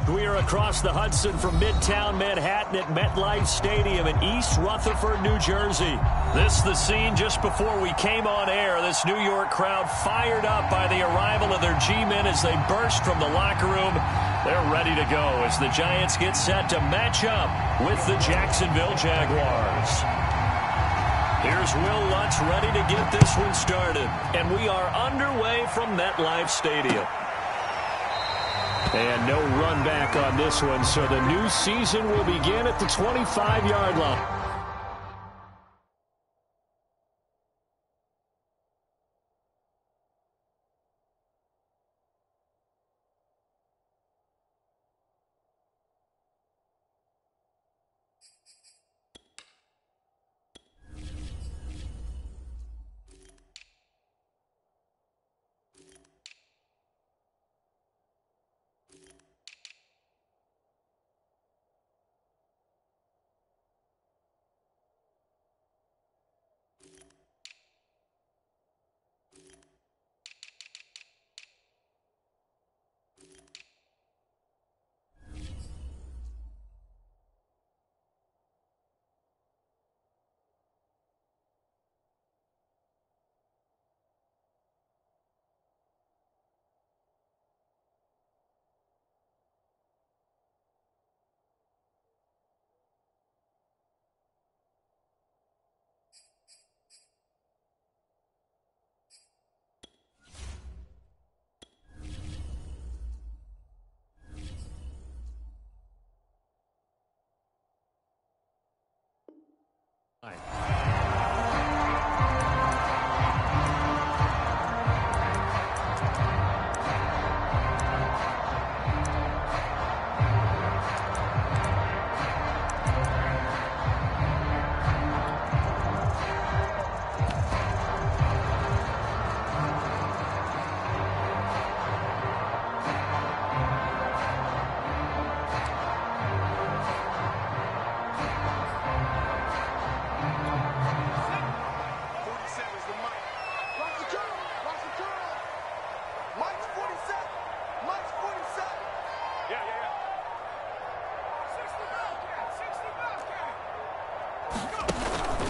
We are across the Hudson from Midtown Manhattan at MetLife Stadium in East Rutherford, New Jersey. This is the scene just before we came on air. This New York crowd fired up by the arrival of their G-men as they burst from the locker room. They're ready to go as the Giants get set to match up with the Jacksonville Jaguars. Here's Will Lutz ready to get this one started. And we are underway from MetLife Stadium. And no run back on this one, so the new season will begin at the 25-yard line.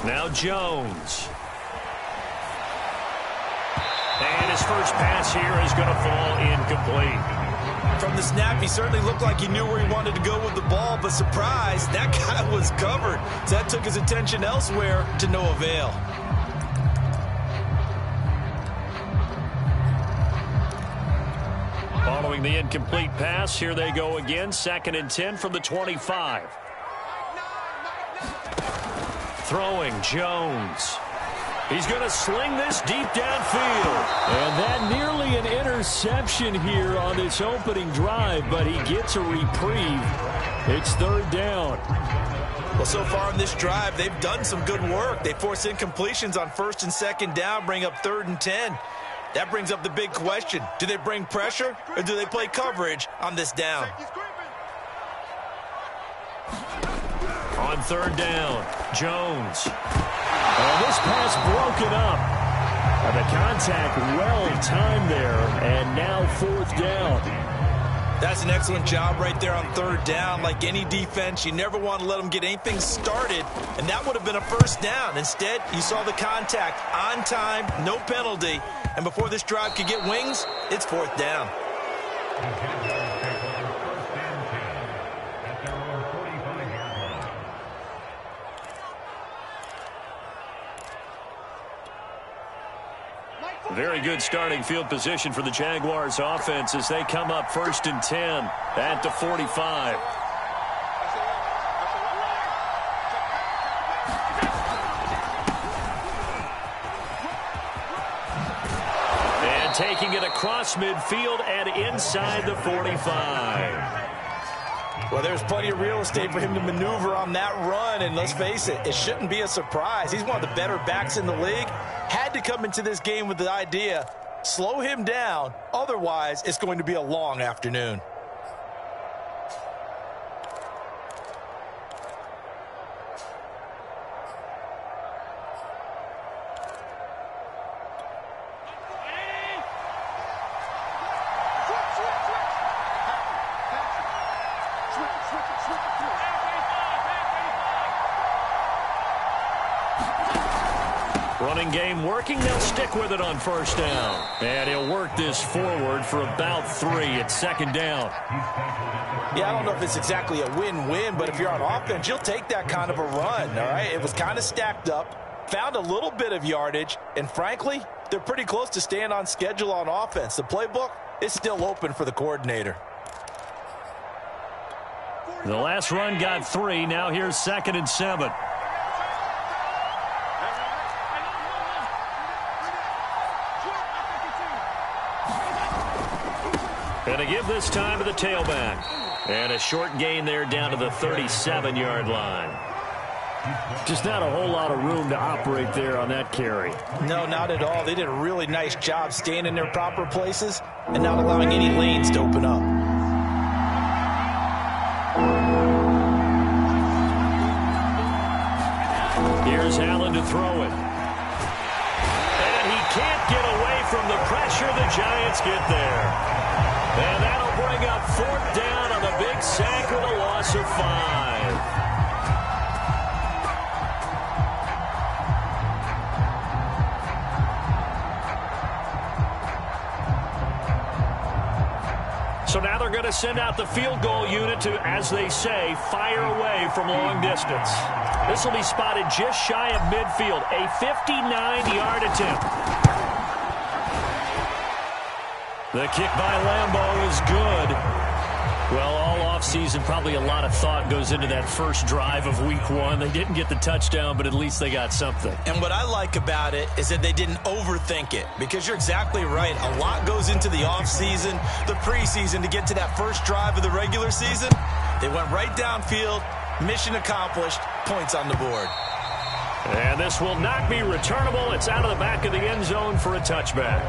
Now Jones. And his first pass here is going to fall incomplete. From the snap, he certainly looked like he knew where he wanted to go with the ball, but surprise, that guy was covered. So that took his attention elsewhere to no avail. Following the incomplete pass, here they go again. 2nd and 10 from the 25. Throwing Jones. He's going to sling this deep downfield. And that nearly an interception here on this opening drive, but he gets a reprieve. It's 3rd down. Well, so far in this drive, they've done some good work. They force incompletions on 1st and 2nd down, bring up 3rd and 10. That brings up the big question. Do they bring pressure or do they play coverage on this down? On 3rd down, Jones. And this pass broken up. And the contact well timed there. And now 4th down. That's an excellent job right there on 3rd down. Like any defense, you never want to let them get anything started. And that would have been a 1st down. Instead, you saw the contact on time, no penalty. And before this drive could get wings, it's 4th down. Very good starting field position for the Jaguars offense as they come up 1st and 10 at the 45. And taking it across midfield and inside the 45. Well, there's plenty of real estate for him to maneuver on that run, and let's face it, it shouldn't be a surprise. He's one of the better backs in the league. Had to come into this game with the idea, slow him down, otherwise it's going to be a long afternoon. Running game working. They'll stick with it on first down. And he'll work this forward for about 3 at second down. Yeah, I don't know if it's exactly a win-win, but if you're on offense, you'll take that kind of a run, all right? It was kind of stacked up, found a little bit of yardage, and frankly, they're pretty close to staying on schedule on offense. The playbook is still open for the coordinator. The last run got 3. Now here's 2nd and 7. And to give this time to the tailback. And a short gain there down to the 37-yard line. Just not a whole lot of room to operate there on that carry. No, not at all. They did a really nice job staying in their proper places and not allowing any lanes to open up. Here's Allen to throw it. And he can't get away from the pressure. The Giants get there. And that'll bring up 4th down on the big sack with a loss of 5. So now they're going to send out the field goal unit to, as they say, fire away from long distance. This will be spotted just shy of midfield, a 59-yard attempt. The kick by Lambeau is good. Well, all offseason, probably a lot of thought goes into that first drive of week 1. They didn't get the touchdown, but at least they got something. And what I like about it is that they didn't overthink it, because you're exactly right. A lot goes into the offseason, the preseason, to get to that first drive of the regular season. They went right downfield, mission accomplished, points on the board. And this will not be returnable. It's out of the back of the end zone for a touchback.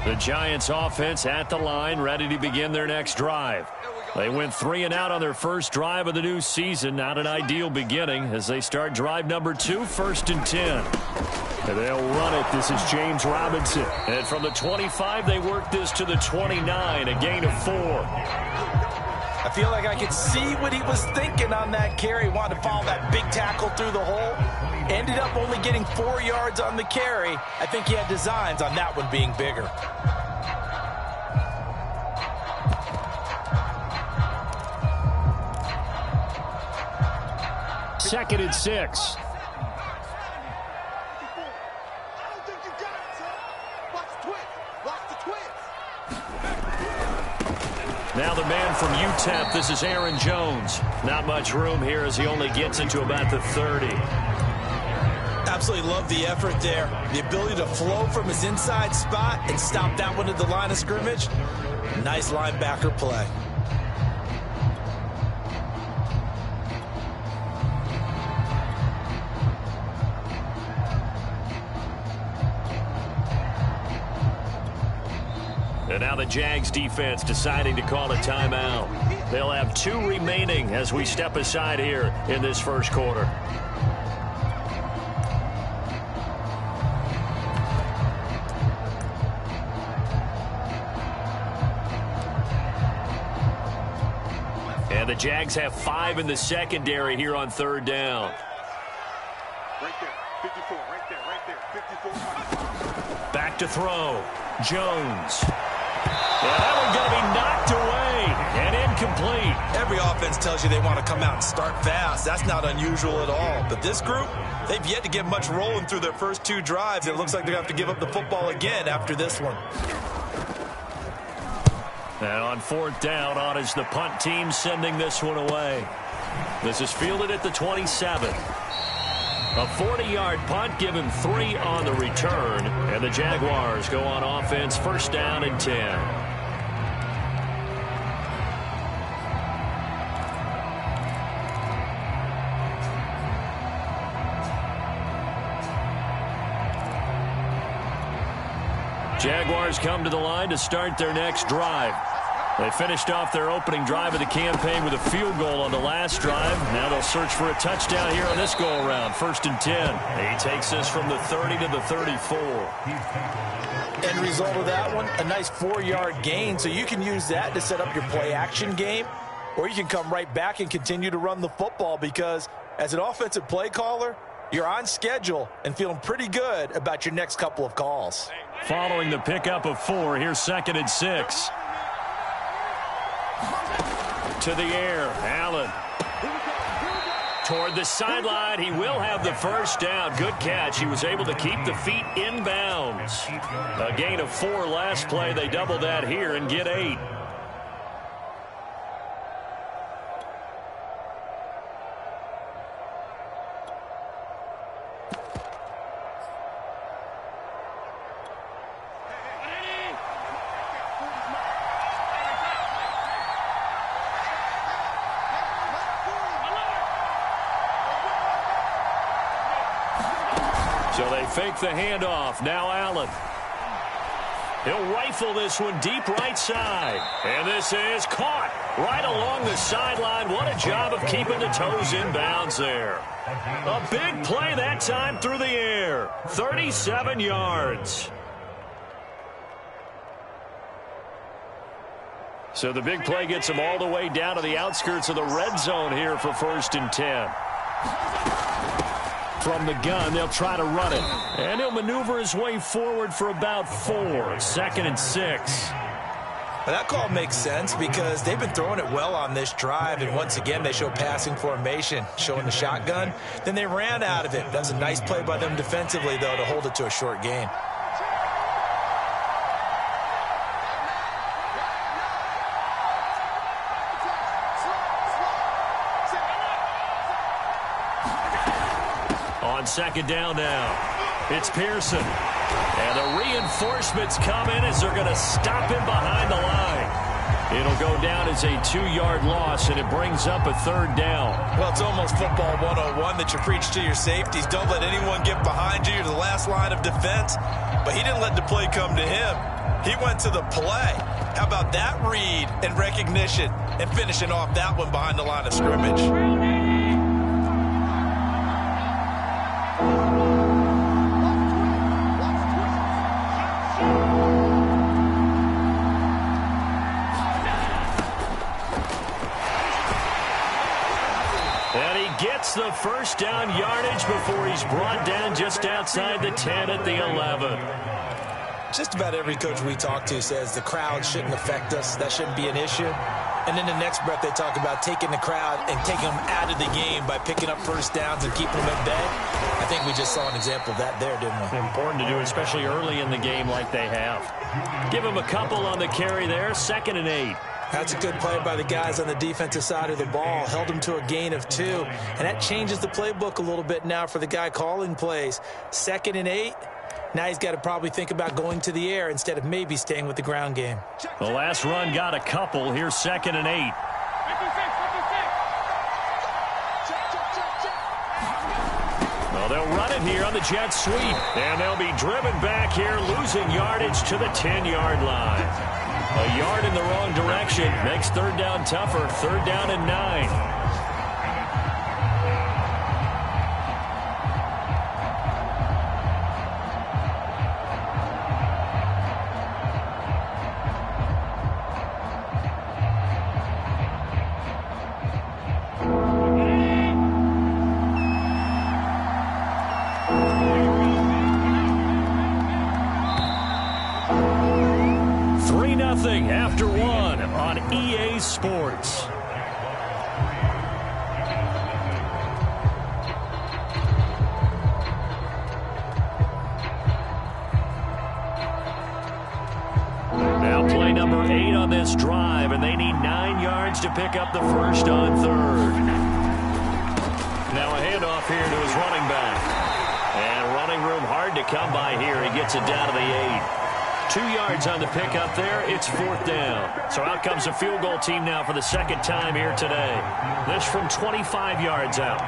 The Giants offense at the line, ready to begin their next drive. They went 3 and out on their first drive of the new season. Not an ideal beginning as they start drive number 2, 1st and 10. And they'll run it. This is James Robinson. And from the 25, they work this to the 29, a gain of 4. I feel like I could see what he was thinking on that carry. Wanted to follow that big tackle through the hole. Ended up only getting 4 yards on the carry. I think he had designs on that one being bigger. Second and 6. Now the man from UTEP, this is Aaron Jones. Not much room here as he only gets into about the 30. Absolutely love the effort there. The ability to flow from his inside spot and stop that one at the line of scrimmage. Nice linebacker play. And now the Jags defense deciding to call a timeout. They'll have 2 remaining as we step aside here in this first quarter. And the Jags have 5 in the secondary here on 3rd down. Right there, 54, right there, 54. Back to throw. Jones. Yeah, that one going to be knocked away and incomplete. Every offense tells you they want to come out and start fast. That's not unusual at all. But this group, they've yet to get much rolling through their first 2 drives. It looks like they're going to have to give up the football again after this one. And on 4th down, on is the punt team sending this one away. This is fielded at the 27. A 40-yard punt, give him 3 on the return. And the Jaguars go on offense, 1st down and 10. Jaguars come to the line to start their next drive. They finished off their opening drive of the campaign with a field goal on the last drive. Now they'll search for a touchdown here on this go-around. 1st and 10. He takes this from the 30 to the 34. End result of that one, a nice 4-yard gain. So you can use that to set up your play-action game. or you can come right back and continue to run the football, because as an offensive play caller, you're on schedule and feeling pretty good about your next couple of calls. Following the pickup of 4, here's 2nd and 6. To the air, Allen. Toward the sideline, he will have the first down. Good catch. He was able to keep the feet in bounds. A gain of 4 last play. They double that here and get 8. So they fake the handoff. Now Allen. He'll rifle this one deep right side. And this is caught right along the sideline. What a job of keeping the toes in bounds there. A big play that time through the air. 37 yards. So the big play gets him all the way down to the outskirts of the red zone here for 1st and 10. From the gun, they'll try to run it. And he'll maneuver his way forward for about 4. 2nd and 6. Well, that call makes sense because they've been throwing it well on this drive, and once again they show passing formation, showing the shotgun. Then they ran out of it. That was a nice play by them defensively, though, to hold it to a short gain. On 2nd down now, it's Pearson. And the reinforcements come in as they're going to stop him behind the line. It'll go down as a 2-yard loss, and it brings up a 3rd down. Well, it's almost football 101 that you preach to your safeties. Don't let anyone get behind you. You're the last line of defense. But he didn't let the play come to him. He went to the play. How about that read and recognition and finishing off that one behind the line of scrimmage? Gets the first down yardage before he's brought down just outside the 10 at the 11. Just about every coach we talk to says the crowd shouldn't affect us. That shouldn't be an issue. And in the next breath, they talk about taking the crowd and taking them out of the game by picking up first downs and keeping them at bay. I think we just saw an example of that there, didn't we? Important to do, especially early in the game like they have. Give him a couple on the carry there. 2nd and 8. That's a good play by the guys on the defensive side of the ball. Held him to a gain of 2. And that changes the playbook a little bit now for the guy calling plays. 2nd and 8. Now he's got to probably think about going to the air instead of maybe staying with the ground game. The last run got a couple. Here's 2nd and 8. Well, they'll run it here on the jet sweep. And they'll be driven back here, losing yardage to the 10-yard line. A yard in the wrong direction makes 3rd down tougher. 3rd down and 9. After 1 on EA Sports. Now play number 8 on this drive, and they need 9 yards to pick up the first on 3rd. Now a handoff here to his running back. And running room hard to come by here. He gets it down to the 8. 2 yards on the pickup there. It's 4th down. So out comes a field goal team now for the 2nd time here today. This from 25 yards out.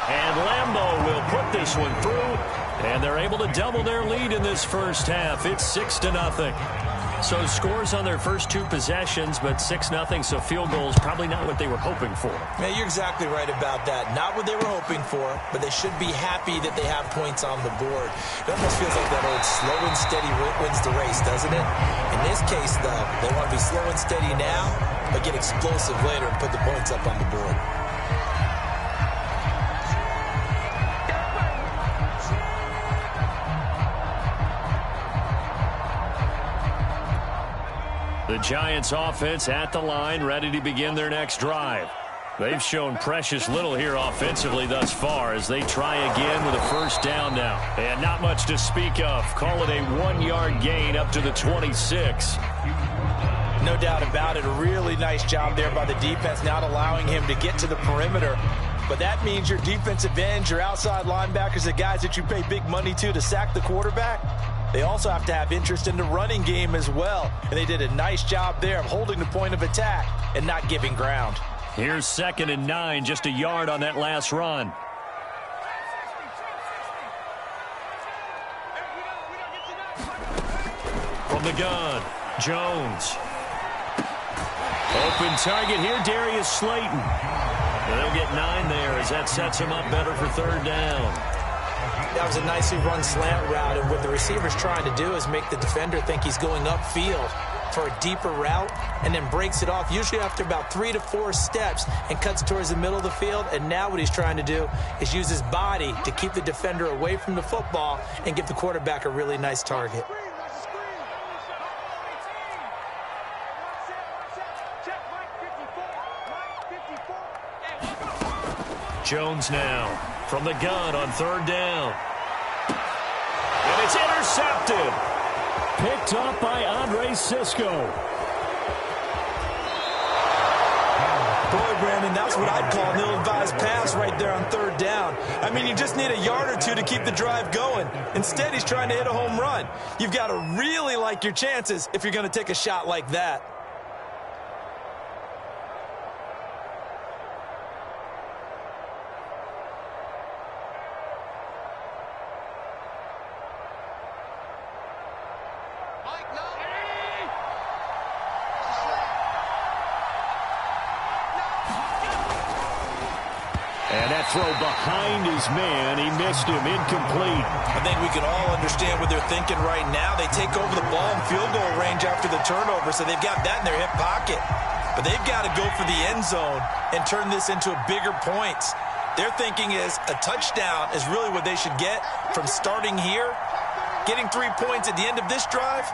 And Lambeau will put this one through. And they're able to double their lead in this first half. It's 6-0. So scores on their first 2 possessions, but 6-0, so field goals probably not what they were hoping for. Yeah, you're exactly right about that. Not what they were hoping for, but they should be happy that they have points on the board. It almost feels like that old slow and steady wins the race, doesn't it? In this case, though, they want to be slow and steady now, but get explosive later and put the points up on the board. The Giants offense at the line, ready to begin their next drive. They've shown precious little here offensively thus far as they try again with a first down now. And not much to speak of. Call it a 1-yard gain up to the 26. No doubt about it. A really nice job there by the defense, not allowing him to get to the perimeter. But that means your defensive ends, your outside linebackers, the guys that you pay big money to sack the quarterback, they also have to have interest in the running game as well. And they did a nice job there of holding the point of attack and not giving ground. Here's 2nd and 9, just a yard on that last run. From the gun, Jones. Open target here, Darius Slayton. They'll get 9 there as that sets him up better for 3rd down. That was a nicely run slant route, and what the receiver's trying to do is make the defender think he's going upfield for a deeper route and then breaks it off, usually after about 3 to 4 steps, and cuts towards the middle of the field. And now what he's trying to do is use his body to keep the defender away from the football and give the quarterback a really nice target. Jones now from the gun on 3rd down. And it's intercepted. Picked up by Andre Cisco. Boy, Brandon, that's what I'd call an ill-advised pass right there on 3rd down. I mean, you just need a yard or 2 to keep the drive going. Instead, he's trying to hit a home run. You've got to really like your chances if you're going to take a shot like that. And that throw behind his man, he missed him, incomplete. I think we can all understand what they're thinking right now. They take over the ball in field goal range after the turnover, so they've got that in their hip pocket. But they've got to go for the end zone and turn this into bigger points. Their thinking is a touchdown is really what they should get from starting here. Getting 3 points at the end of this drive,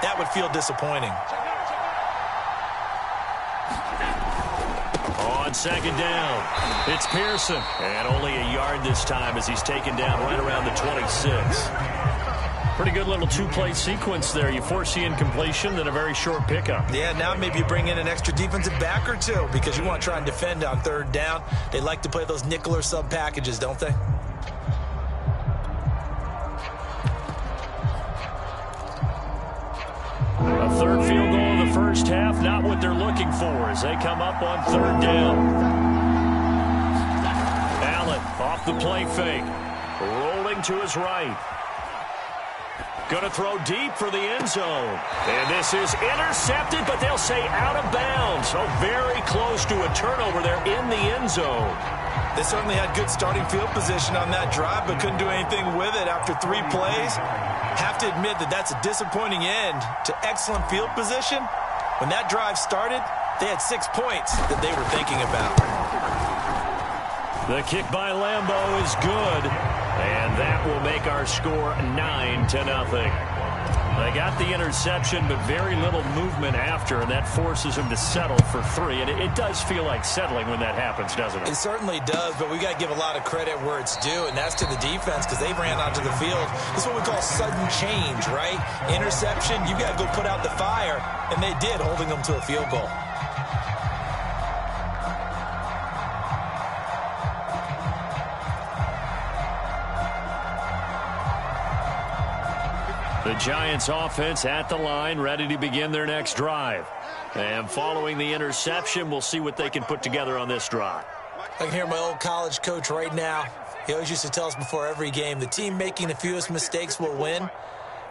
that would feel disappointing. On 2nd down, it's Pearson. And only a yard this time as he's taken down right around the 26. Pretty good little 2-play sequence there. You foresee incompletion, then a very short pickup. Yeah, now maybe you bring in an extra defensive back or 2 because you want to try and defend on 3rd down. They like to play those nickel or sub packages, don't they? A 3rd field goal in the first half, not what they're looking for as they come up on 3rd down. Allen off the play fake, rolling to his right. Going to throw deep for the end zone. And this is intercepted, but they'll say out of bounds. So very close to a turnover there in the end zone. They certainly had good starting field position on that drive, but couldn't do anything with it after 3 plays. Have to admit that that's a disappointing end to excellent field position. When that drive started, they had 6 points that they were thinking about. The kick by Lambo is good, and that will make our score 9-0. They got the interception, but very little movement after, and that forces them to settle for 3. And it does feel like settling when that happens, doesn't it? It certainly does, but we got to give a lot of credit where it's due, and that's to the defense because they ran onto the field. This is what we call sudden change, right? Interception, you got to go put out the fire, and they did, holding them to a field goal. The Giants offense at the line, ready to begin their next drive. And following the interception, we'll see what they can put together on this drive. I can hear my old college coach right now. He always used to tell us before every game, the team making the fewest mistakes will win.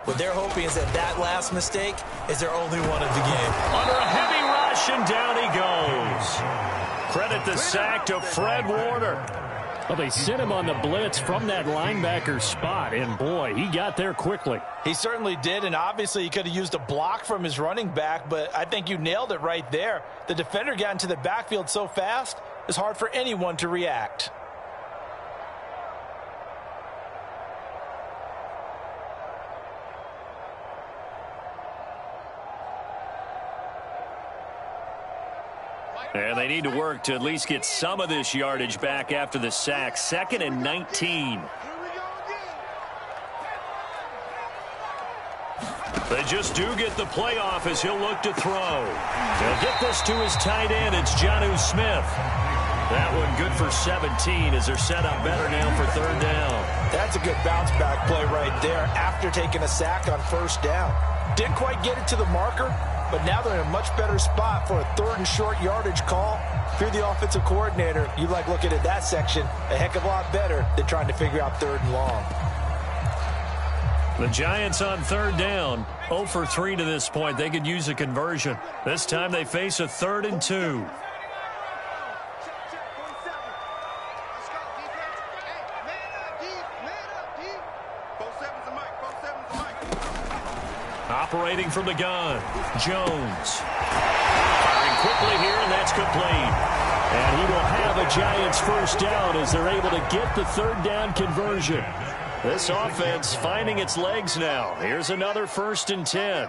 What they're hoping is that that last mistake is their only one of the game. Under a heavy rush, and down he goes. Credit the sack to Fred Warner. Well, they sent him on the blitz from that linebacker spot, and boy, he got there quickly. He certainly did, and obviously he could have used a block from his running back, but I think you nailed it right there. The defender got into the backfield so fast, it's hard for anyone to react. And they need to work to at least get some of this yardage back after the sack. 2nd and 19. They just do get the playoff as he'll look to throw. He'll get this to his tight end. It's Jonnu Smith. That one good for 17 as they're set up better now for 3rd down. That's a good bounce back play right there after taking a sack on 1st down. Didn't quite get it to the marker, but now they're in a much better spot for a 3rd and short yardage call. If you're the offensive coordinator, you like looking at that section a heck of a lot better than trying to figure out 3rd and long. The Giants on 3rd down, 0 for 3 to this point. They could use a conversion. This time they face a 3rd and 2. Operating from the gun, Jones. Firing quickly here, and that's complete. And he will have a Giants 1st down as they're able to get the 3rd down conversion. This offense finding its legs now. Here's another 1st and 10.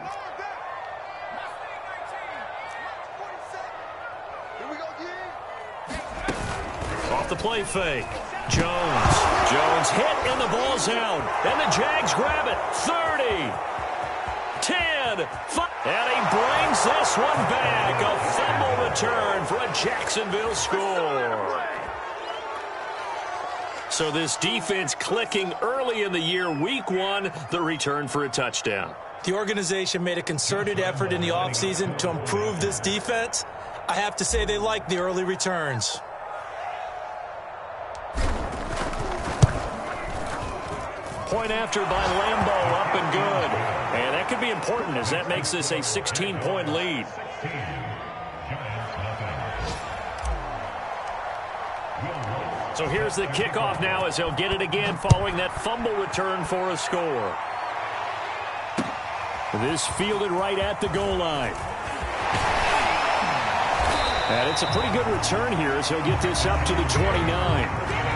Off the play fake. Jones hit, and the ball's out. And the Jags grab it. 30. 10, 5, and he brings this one back. A fumble return for a Jacksonville score. So this defense clicking early in the year. Week 1, the return for a touchdown. The organization made a concerted effort in the offseason to improve this defense. I have to say they like the early returns. Point after by Lambeau, up and good. And that could be important as that makes this a 16-point lead. So here's the kickoff now as he'll get it again following that fumble return for a score. This fielded right at the goal line. And it's a pretty good return here as he'll get this up to the 29.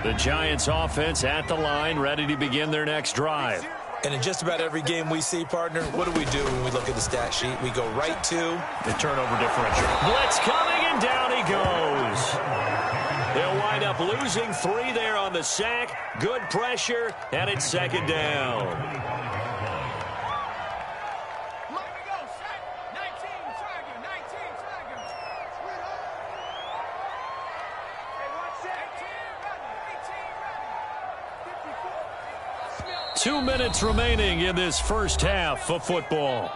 The Giants offense at the line, ready to begin their next drive. And in just about every game we see, partner, what do we do when we look at the stat sheet? We go right to the turnover differential. Blitz coming, and down he goes. They'll wind up losing 3 there on the sack. Good pressure, and it's 2nd down. Two minutes remaining in this first half of football.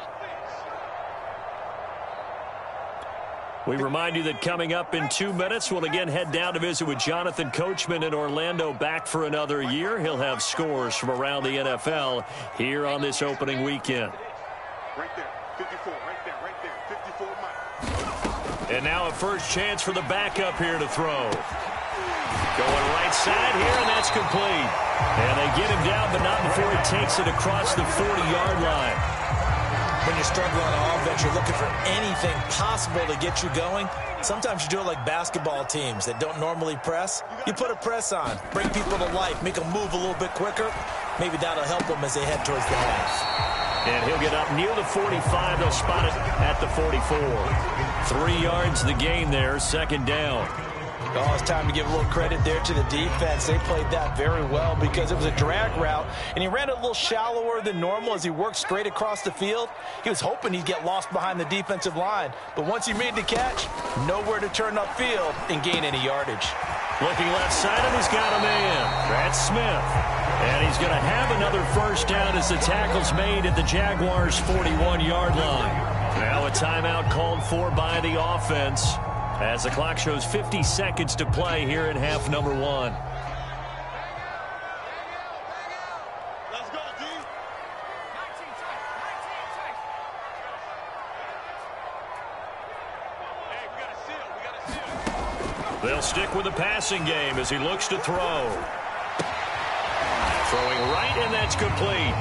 We remind you that coming up in 2 minutes, we'll again head down to visit with Jonathan Coachman in Orlando, back for another year. He'll have scores from around the NFL here on this opening weekend. Right there, 54, right there, 54 miles. And now a first chance for the backup here to throw. Going right side here, and that's complete. And they get him down, but not before he takes it across the 40-yard line. When you're struggling on offense, you're looking for anything possible to get you going. Sometimes you do it like basketball teams that don't normally press. You put a press on, bring people to life, make them move a little bit quicker. Maybe that'll help them as they head towards the half. And he'll get up near the 45. They'll spot it at the 44. 3 yards the gain there, 2nd down. Oh, it's time to give a little credit there to the defense. They played that very well because it was a drag route, and he ran it a little shallower than normal as he worked straight across the field. He was hoping he'd get lost behind the defensive line, but once he made the catch, nowhere to turn upfield and gain any yardage. Looking left side, and he's got a man. That's Smith. And he's going to have another first down as the tackle's made at the Jaguars' 41-yard line. Now a timeout called for by the offense as the clock shows 50 seconds to play here in half number 1. They'll stick with the passing game as he looks to throw. Throwing right, and that's complete.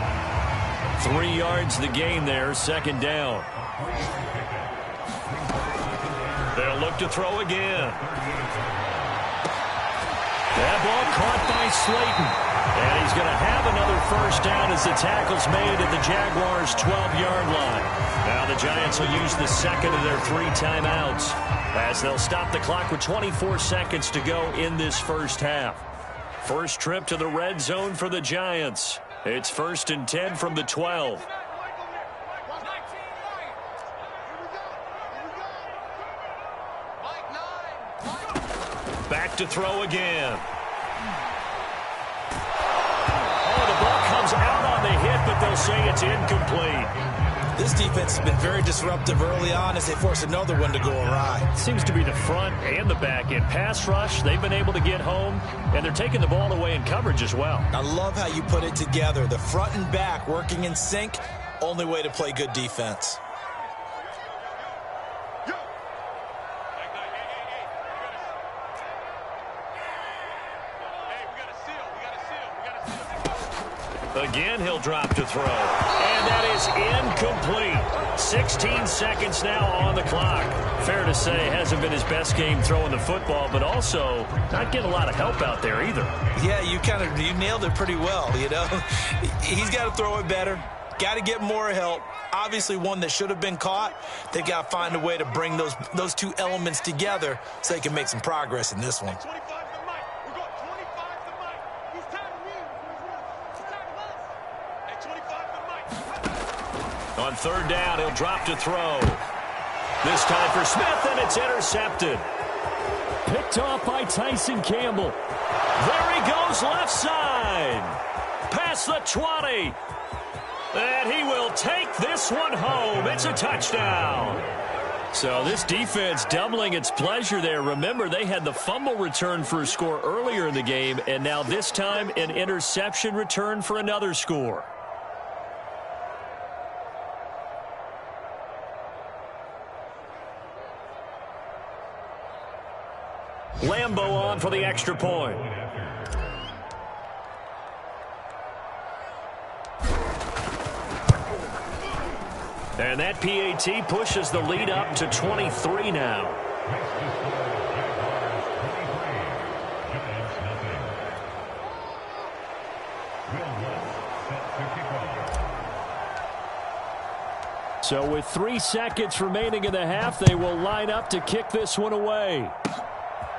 3 yards the gain there, second down. They'll look to throw again. That ball caught by Slayton. And he's going to have another first down as the tackle's made at the Jaguars' 12-yard line. Now the Giants will use the second of their 3 timeouts as they'll stop the clock with 24 seconds to go in this first half. First trip to the red zone for the Giants. It's 1st and 10 from the 12. Back to throw again. Oh, the ball comes out on the hit, but they'll say it's incomplete. This defense has been very disruptive early on as they force another one to go awry. Seems to be the front and the back end. Pass rush, they've been able to get home, and they're taking the ball away in coverage as well. I love how you put it together. The front and back working in sync, only way to play good defense. Again, he'll drop to throw. And that is incomplete. 16 seconds now on the clock. Fair to say, hasn't been his best game throwing the football, but also not getting a lot of help out there either. Yeah, you nailed it pretty well, you know. He's got to throw it better. Got to get more help. Obviously one that should have been caught. They've got to find a way to bring those 2 elements together so they can make some progress in this one. On 3rd down, he'll drop to throw. This time for Smith, and it's intercepted. Picked off by Tyson Campbell. There he goes, left side. Past the 20. And he will take this one home. It's a touchdown. So this defense doubling its pleasure there. Remember, they had the fumble return for a score earlier in the game, and now this time an interception return for another score. Lambo on for the extra point. And that PAT pushes the lead up to 23 now. So with 3 seconds remaining in the half, they will line up to kick this one away.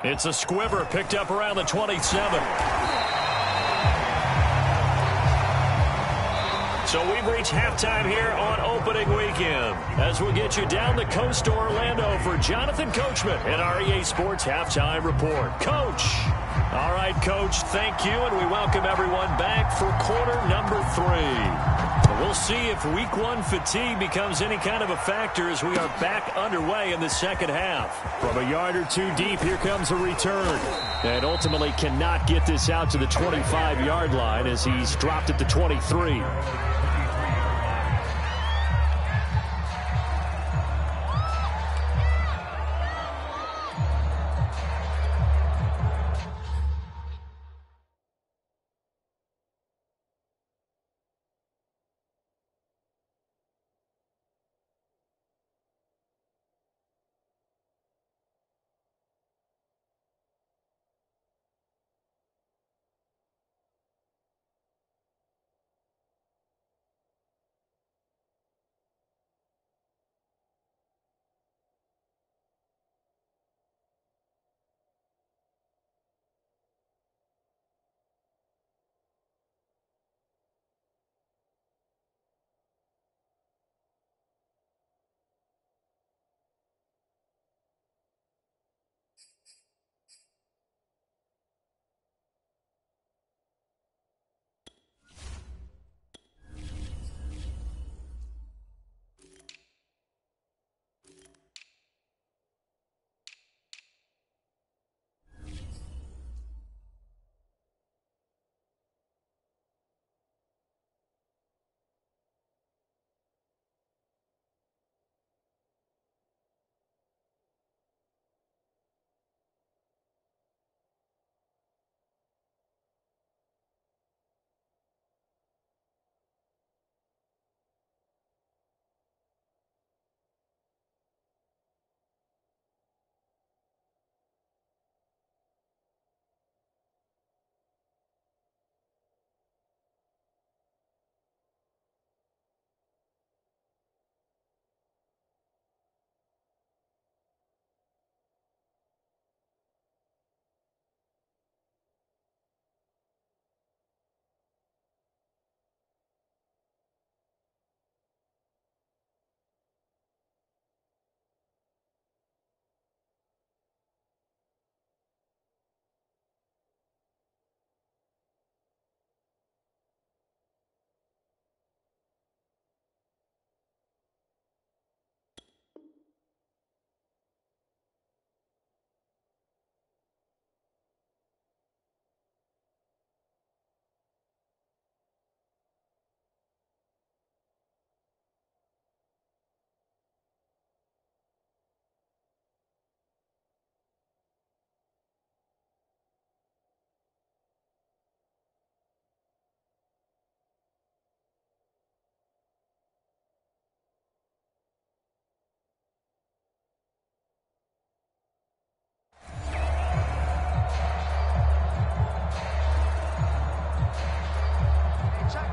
It's a squibber picked up around the 27. So we've reached halftime here on opening weekend as we get you down the coast to Orlando for Jonathan Coachman in our EA Sports Halftime Report. Coach. All right, Coach, thank you, and we welcome everyone back for quarter number 3. We'll see if week 1 fatigue becomes any kind of a factor as we are back underway in the second half. From a yard or 2 deep, here comes a return. And ultimately cannot get this out to the 25-yard line as he's dropped at the 23.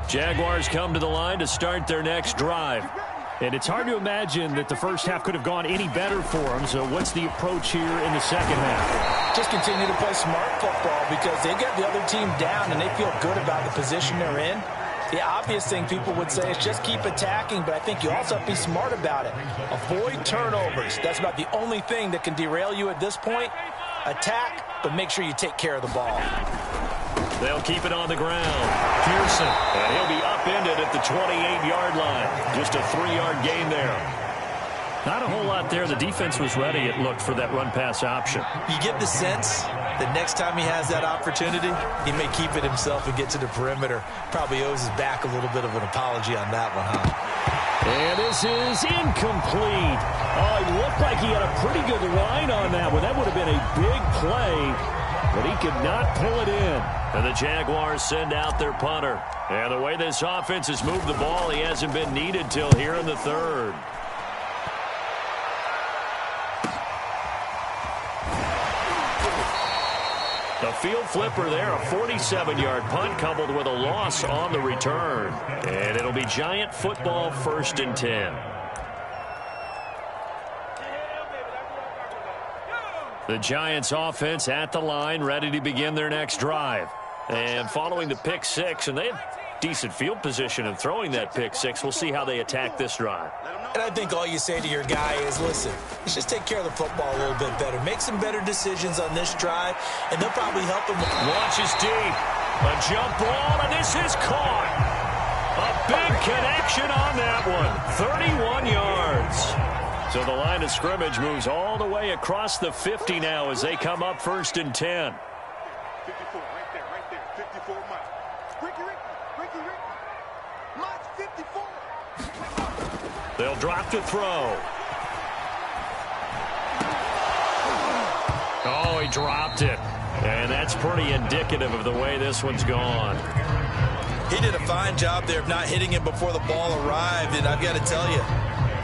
Jaguars come to the line to start their next drive. And it's hard to imagine that the first half could have gone any better for them. So what's the approach here in the second half? Just continue to play smart football because they get the other team down and they feel good about the position they're in. The obvious thing people would say is just keep attacking, but I think you also have to be smart about it. Avoid turnovers. That's about the only thing that can derail you at this point. Attack, but make sure you take care of the ball. They'll keep it on the ground. Pearson, and he'll be upended at the 28-yard line. Just a 3-yard gain there. Not a whole lot there. The defense was ready, it looked, for that run-pass option. You get the sense that next time he has that opportunity, he may keep it himself and get to the perimeter. Probably owes his back a little bit of an apology on that one, huh? And this is incomplete. Oh, it looked like he had a pretty good line on that one. That would have been a big play, but he could not pull it in. And the Jaguars send out their punter. And the way this offense has moved the ball, he hasn't been needed till here in the third. The field flipper there, a 47-yard punt coupled with a loss on the return. And it'll be Giant football 1st and 10. The Giants offense at the line, ready to begin their next drive. And following the pick six, and they had decent field position in throwing that pick six. We'll see how they attack this drive. And I think all you say to your guy is, listen, let's just take care of the football a little bit better. Make some better decisions on this drive, and they'll probably help him. Launches deep. A jump ball, and this is caught. A big connection on that one. 31 yards. So the line of scrimmage moves all the way across the 50 now as they come up 1st and 10. 54, right there, 54 miles. Ricky, Mike 54. They'll drop to throw. Oh, he dropped it. And that's pretty indicative of the way this one's gone. He did a fine job there of not hitting him before the ball arrived, and I've got to tell you,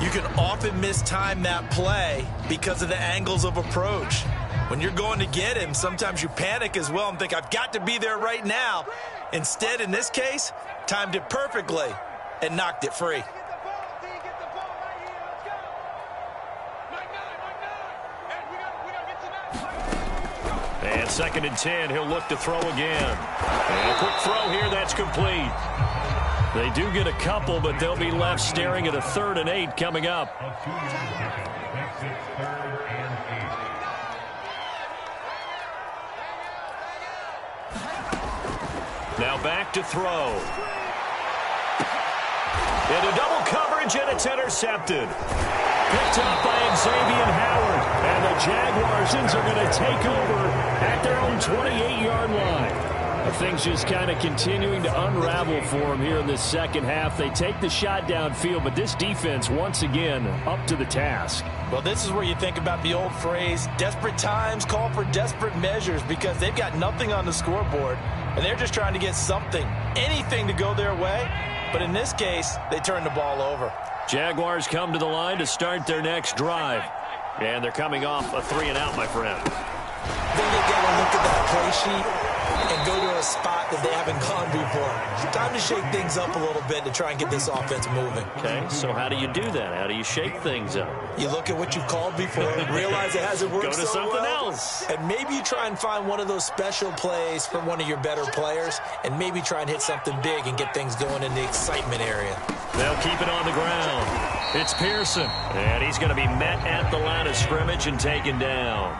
you can often mistime that play because of the angles of approach. When you're going to get him, sometimes you panic as well and think, I've got to be there right now. Instead, in this case, timed it perfectly and knocked it free. And 2nd and 10, he'll look to throw again. And a quick throw here, that's complete. They do get a couple, but they'll be left staring at a 3rd and 8 coming up. Now back to throw. Into double coverage, and it's intercepted. Picked up by Xavier Howard. And the Jaguars are going to take over at their own 28-yard line. Things just kind of continuing to unravel for them here in this second half. They take the shot downfield, but this defense, once again, up to the task. Well, this is where you think about the old phrase, desperate times call for desperate measures, because they've got nothing on the scoreboard, and they're just trying to get something, anything to go their way. But in this case, they turn the ball over. Jaguars come to the line to start their next drive. And they're coming off a 3-and-out, my friend. Then you got to look at that play sheet and go to a spot that they haven't gone before. Time to shake things up a little bit to try and get this offense moving. Okay, so how do you do that? How do you shake things up? You look at what you called before, realize it hasn't worked Go to so something well, else. and maybe you try and find one of those special plays for one of your better players, and maybe try and hit something big and get things going in the excitement area. They'll keep it on the ground. It's Pearson, and he's going to be met at the line of scrimmage and taken down.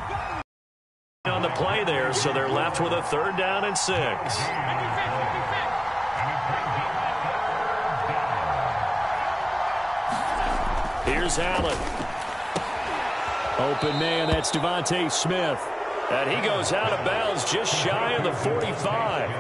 On the play there, so they're left with a 3rd down and 6. Here's Allen. Open man, that's Devontae Smith. And he goes out of bounds just shy of the 45.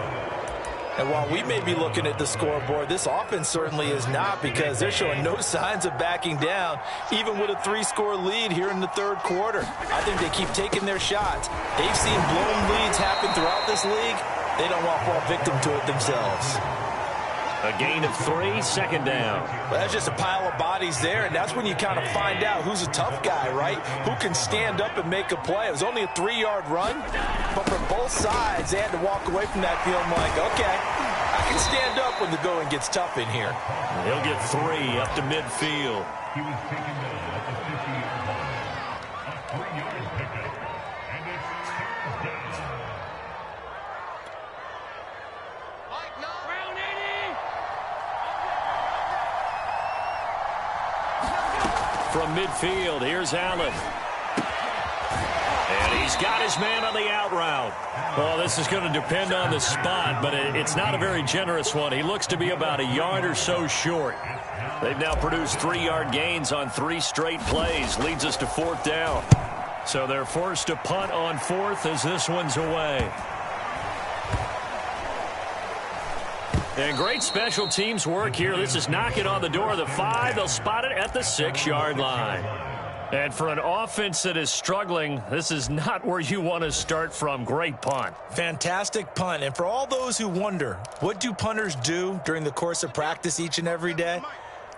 And while we may be looking at the scoreboard, this offense certainly is not, because they're showing no signs of backing down, even with a 3-score lead here in the 3rd quarter. I think they keep taking their shots. They've seen blown leads happen throughout this league. They don't want to fall victim to it themselves. A gain of 3, 2nd down. Well, that's just a pile of bodies there, and that's when you kind of find out who's a tough guy, right? Who can stand up and make a play. It was only a 3-yard run, but from both sides, they had to walk away from that feeling like, okay, I can stand up when the going gets tough in here. He'll get 3 up to midfield. He was taken down at the 50-yard line. A 3-yard pickup, and it's third down. From midfield, here's Allen. And he's got his man on the out route. Well, this is going to depend on the spot, but it's not a very generous one. He looks to be about a yard or so short. They've now produced 3-yard gains on 3 straight plays. Leads us to 4th down. So they're forced to punt on 4th as this one's away. And great special teams work here. This is knocking on the door of the 5. They'll spot it at the 6-yard line. And for an offense that is struggling, this is not where you want to start from. Great punt. Fantastic punt. And for all those who wonder, what do punters do during the course of practice each and every day?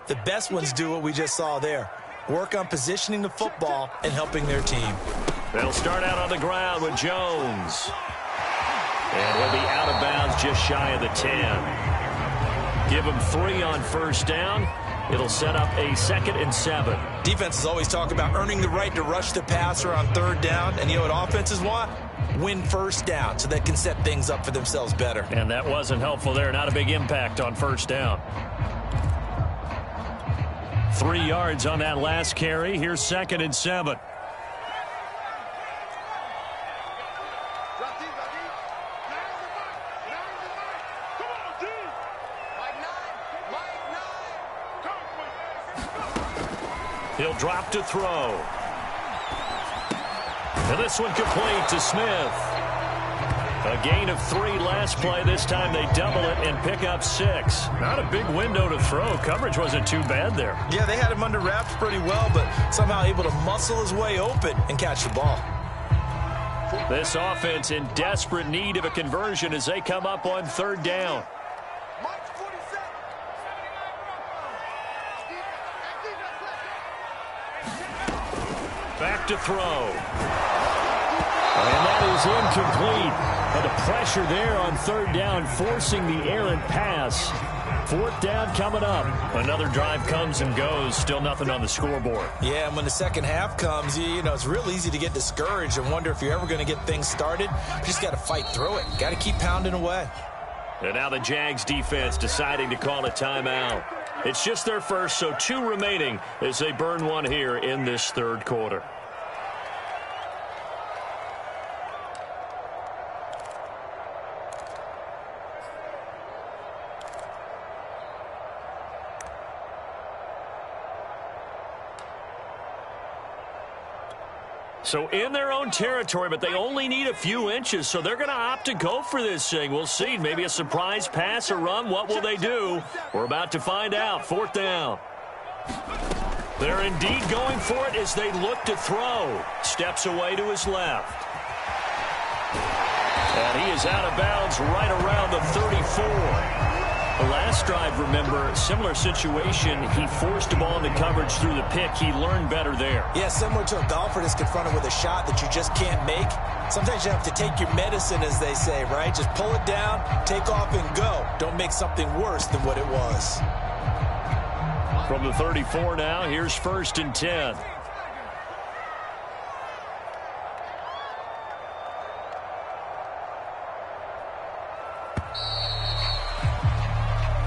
The best ones do what we just saw there. Work on positioning the football and helping their team. They'll start out on the ground with Jones. And he'll be out of bounds just shy of the 10. Give him 3 on 1st down. It'll set up a 2nd and 7. Defenses always talk about earning the right to rush the passer on 3rd down. And you know what offenses want? Win 1st down so they can set things up for themselves better. And that wasn't helpful there. Not a big impact on 1st down. 3 yards on that last carry. Here's 2nd and 7. He'll drop to throw. And this one complete to Smith. A gain of 3 last play. This time they double it and pick up 6. Not a big window to throw. Coverage wasn't too bad there. Yeah, they had him under wraps pretty well, but somehow able to muscle his way open and catch the ball. This offense in desperate need of a conversion as they come up on 3rd down. Back to throw. And that is incomplete. But the pressure there on 3rd down, forcing the errant pass. 4th down coming up. Another drive comes and goes. Still nothing on the scoreboard. Yeah, and when the second half comes, you know, it's real easy to get discouraged and wonder if you're ever going to get things started. You just got to fight through it. Got to keep pounding away. And now the Jags defense deciding to call a timeout. It's just their first, so 2 remaining as they burn one here in this 3rd quarter. So in their own territory, but they only need a few inches, so they're going to opt to go for this thing. We'll see. Maybe a surprise pass or run. What will they do? We're about to find out. 4th down. They're indeed going for it as they look to throw. Steps away to his left. And he is out of bounds right around the 34. The last drive, remember, similar situation. He forced the ball into coverage through the pick. He learned better there. Yeah, similar to a golfer that's confronted with a shot that you just can't make. Sometimes you have to take your medicine, as they say, right? Just pull it down, take off, and go. Don't make something worse than what it was. From the 34 now, here's 1st and 10.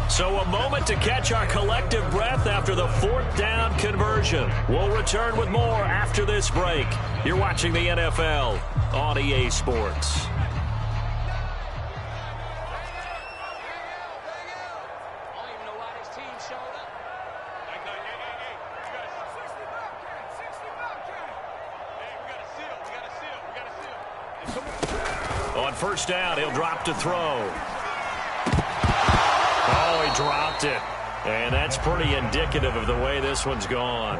So a moment to catch our collective breath after the 4th down conversion. We'll return with more after this break. You're watching the NFL on EA Sports. On 1st down, he'll drop to throw. Oh, he dropped it. And that's pretty indicative of the way this one's gone.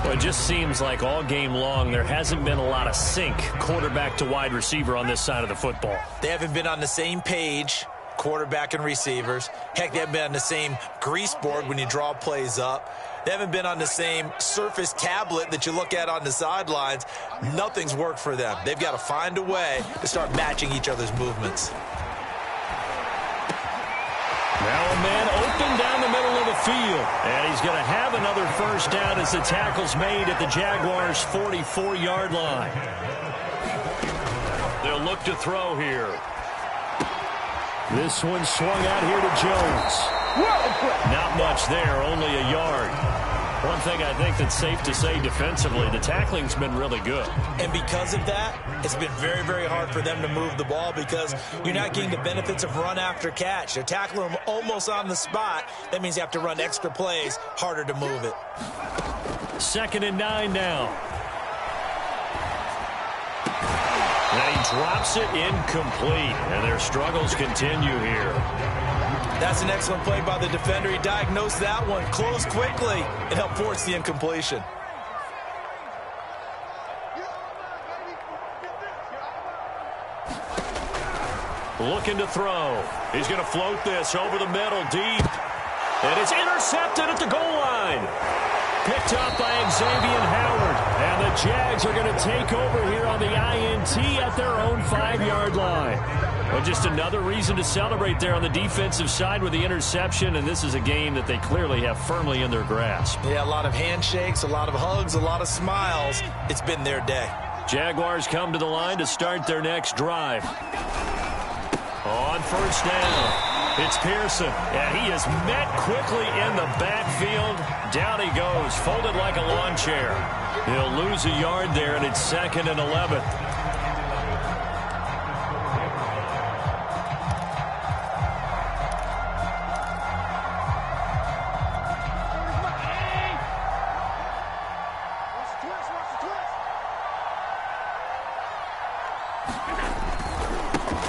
Well, it just seems like all game long there hasn't been a lot of sync quarterback to wide receiver on this side of the football. They haven't been on the same page, quarterback and receivers. Heck, they haven't been on the same grease board when you draw plays up. They haven't been on the same Surface tablet that you look at on the sidelines. Nothing's worked for them. They've got to find a way to start matching each other's movements. Now a man open down the middle of the field. And he's going to have another first down as the tackle's made at the Jaguars' 44-yard line. They'll look to throw here. This one swung out here to Jones. Not much there, only a yard. One thing I think that's safe to say defensively, the tackling's been really good. And because of that, it's been very, very hard for them to move the ball because you're not getting the benefits of run after catch. They're tackling them almost on the spot. That means you have to run extra plays, harder to move it. 2nd and 9 now. And he drops it incomplete. And their struggles continue here. That's an excellent play by the defender. He diagnosed that one, closed quickly, and helped force the incompletion. Looking to throw. He's going to float this over the middle, deep. And it's intercepted at the goal line. Picked up by Xavier Howard. And the Jags are going to take over here on the INT at their own 5-yard line. But just another reason to celebrate there on the defensive side with the interception, and this is a game that they clearly have firmly in their grasp. Yeah, a lot of handshakes, a lot of hugs, a lot of smiles. It's been their day. Jaguars come to the line to start their next drive. On first down, it's Pearson, and he is met quickly in the backfield. Down he goes, folded like a lawn chair. He'll lose a yard there, and it's 2nd and 11.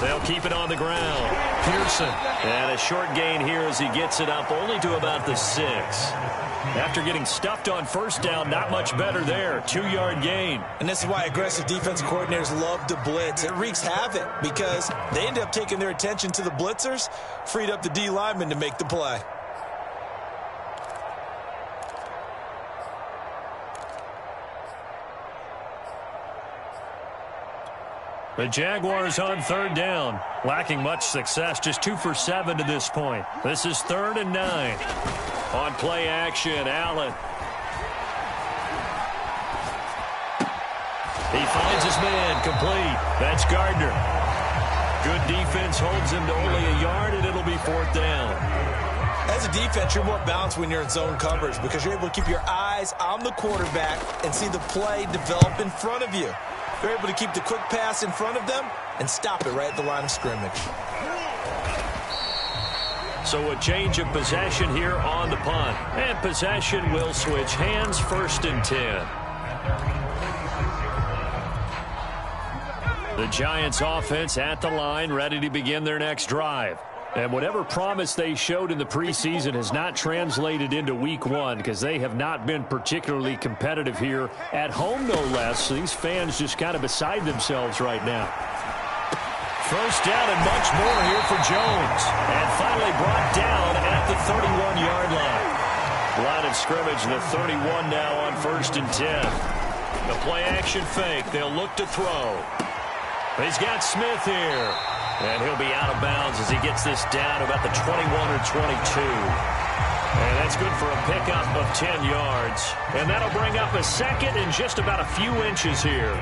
They'll keep it on the ground. Pearson. And a short gain here as he gets it up only to about the 6. After getting stuffed on first down, not much better there. 2-yard gain. And this is why aggressive defensive coordinators love to blitz. It wreaks havoc because they end up taking their attention to the blitzers, freed up the D lineman to make the play. The Jaguars on 3rd down. Lacking much success, just 2 for 7 to this point. This is 3rd and 9. On play action, Allen. He finds his man, complete. That's Gardner. Good defense holds him to only a yard, and it'll be 4th down. As a defense, you're more balanced when you're in zone coverage because you're able to keep your eyes on the quarterback and see the play develop in front of you. You're able to keep the quick pass in front of them and stop it right at the line of scrimmage. So a change of possession here on the punt. And possession will switch hands, 1st and 10. The Giants offense at the line, ready to begin their next drive. And whatever promise they showed in the preseason has not translated into week 1 because they have not been particularly competitive here at home, no less. These fans just kind of beside themselves right now. First down and much more here for Jones. And finally brought down at the 31-yard line. Line of scrimmage, the 31 now on 1st and 10. The play action fake. They'll look to throw. He's got Smith here. And he'll be out of bounds as he gets this down about the 21 or 22. And that's good for a pickup of 10 yards. And that'll bring up a 2nd and just about a few inches here.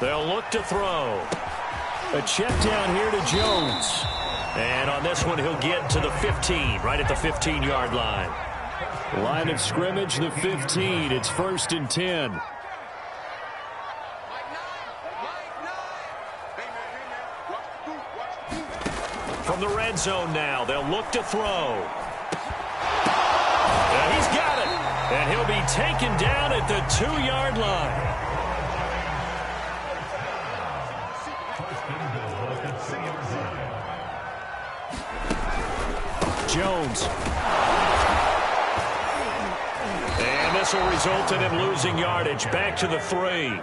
They'll look to throw. A check down here to Jones. And on this one, he'll get to the 15, right at the 15-yard line. Line of scrimmage, the 15. It's 1st and 10. From the red zone now, they'll look to throw. And he's got it. And he'll be taken down at the 2-yard line. Jones. And this will result in him losing yardage. Back to the 3.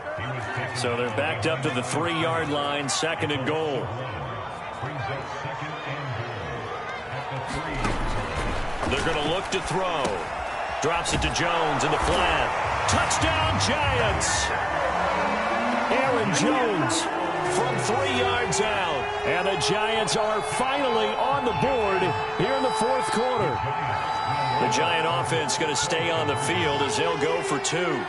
So they're backed up to the 3-yard line, 2nd and goal. They're going to look to throw. Drops it to Jones in the flat. Touchdown, Giants! Aaron Jones from 3 yards out. And the Giants are finally on the board here in the fourth quarter. The Giant offense going to stay on the field as they'll go for 2.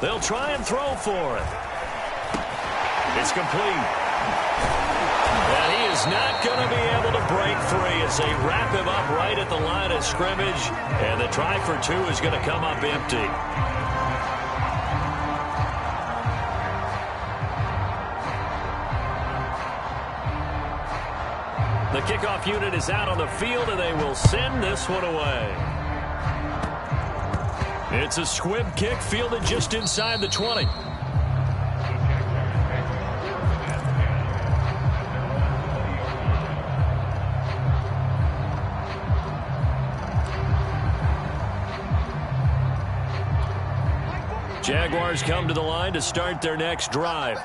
They'll try and throw for it. It's complete. And he is not going to be able to break free as they wrap him up right at the line of scrimmage. And the try for 2 is going to come up empty. The kickoff unit is out on the field, and they will send this one away. It's a squib kick fielded just inside the 20. Jaguars come to the line to start their next drive.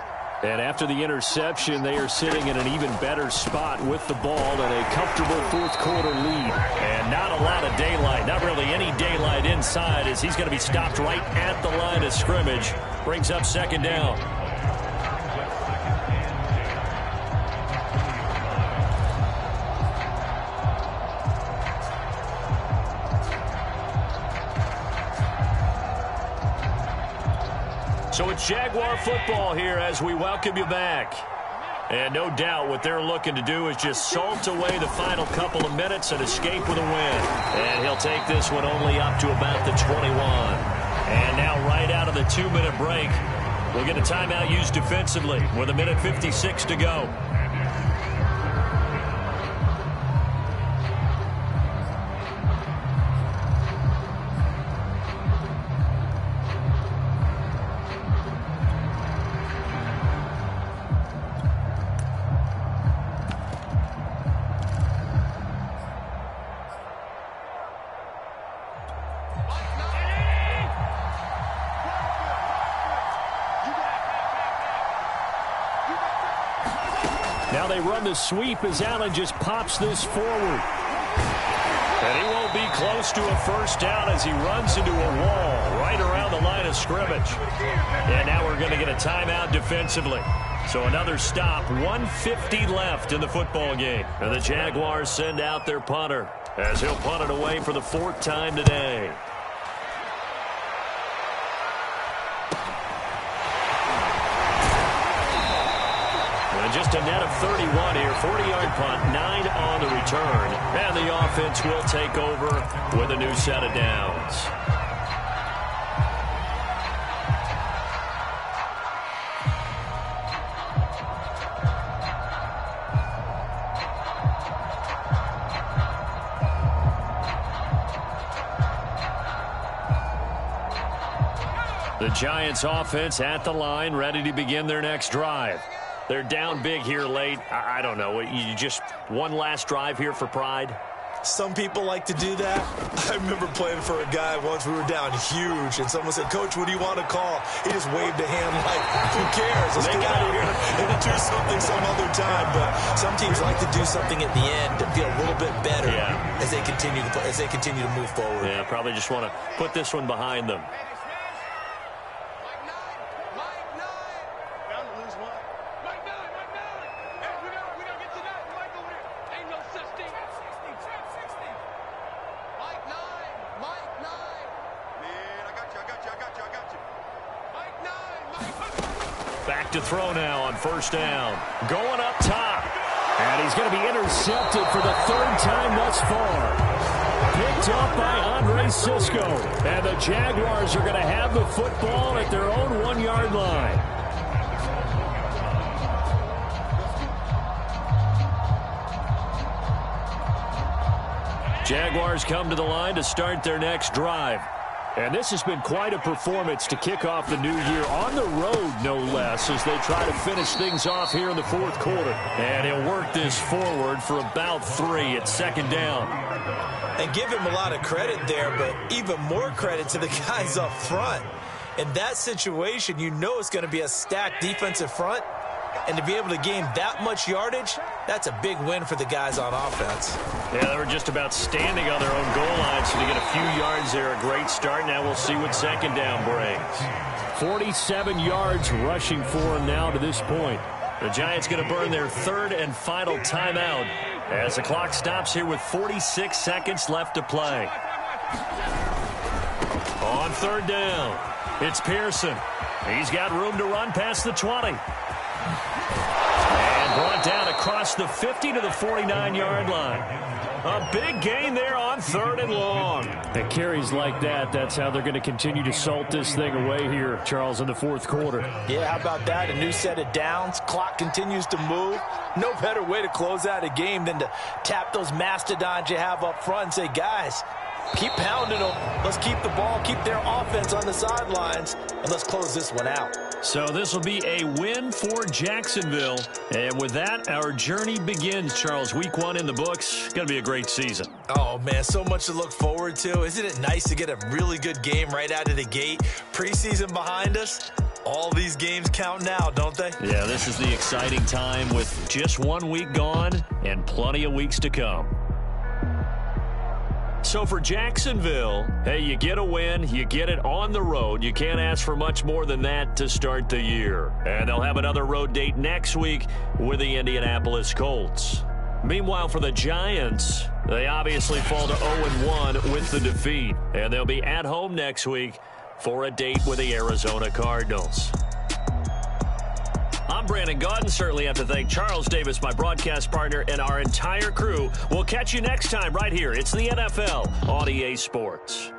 And after the interception, they are sitting in an even better spot with the ball and a comfortable fourth quarter lead. And not a lot of daylight, not really any daylight inside, as he's going to be stopped right at the line of scrimmage. Brings up second down. So it's Jaguar football here as we welcome you back. And no doubt what they're looking to do is just salt away the final couple of minutes and escape with a win. And he'll take this one only up to about the 21. And now right out of the 2-minute break, we'll get a timeout used defensively with 1:56 to go. Now they run the sweep as Allen just pops this forward. And he won't be close to a first down as he runs into a wall right around the line of scrimmage. And now we're going to get a timeout defensively. So another stop, 1:50 left in the football game. And the Jaguars send out their punter as he'll punt it away for the 4th time today. Just a net of 31 here, 40-yard punt, 9 on the return. And the offense will take over with a new set of downs. The Giants offense at the line, ready to begin their next drive. They're down big here late. I don't know. You just one last drive here for pride? Some people like to do that. I remember playing for a guy once. We were down huge, and someone said, "Coach, what do you want to call?" He just waved a hand like, who cares? Let's get out of here and do something some other time. But some teams like to do something at the end to feel a little bit better as they continue to move forward. Yeah, probably just want to put this one behind them. Back to throw now on first down. Going up top. And he's going to be intercepted for the 3rd time thus far. Picked up by Andre Cisco. And the Jaguars are going to have the football at their own 1-yard line. Jaguars come to the line to start their next drive. And this has been quite a performance to kick off the new year on the road, no less. pass as they try to finish things off here in the fourth quarter. And he'll work this forward for about 3. It's second down. And give him a lot of credit there, but even more credit to the guys up front. In that situation, you know it's going to be a stacked defensive front. And to be able to gain that much yardage, that's a big win for the guys on offense. Yeah, they were just about standing on their own goal line, so to get a few yards there, a great start. Now we'll see what second down brings. 47 yards rushing for him now to this point. The Giants going to burn their third and final timeout as the clock stops here with 46 seconds left to play. On third down, it's Pearson. He's got room to run past the 20. And brought down across the 50 to the 49-yard line. A big gain there on third and long. And carries like that, that's how they're going to continue to salt this thing away here, Charles, in the fourth quarter. Yeah, how about that? A new set of downs. Clock continues to move. No better way to close out a game than to tap those mastodons you have up front and say, guys, keep pounding them. Let's keep the ball, keep their offense on the sidelines, and let's close this one out. So this will be a win for Jacksonville. And with that, our journey begins, Charles. Week 1 in the books. Going to be a great season. Oh, man, so much to look forward to. Isn't it nice to get a really good game right out of the gate? Preseason behind us. All these games count now, don't they? Yeah, this is the exciting time with just 1 week gone and plenty of weeks to come. So for Jacksonville, hey, you get a win, you get it on the road. You can't ask for much more than that to start the year. And they'll have another road date next week with the Indianapolis Colts. Meanwhile, for the Giants, they obviously fall to 0-1 with the defeat. And they'll be at home next week for a date with the Arizona Cardinals. I'm Brandon Gaudin. Certainly have to thank Charles Davis, my broadcast partner, and our entire crew. We'll catch you next time right here. It's the NFL on EA Sports.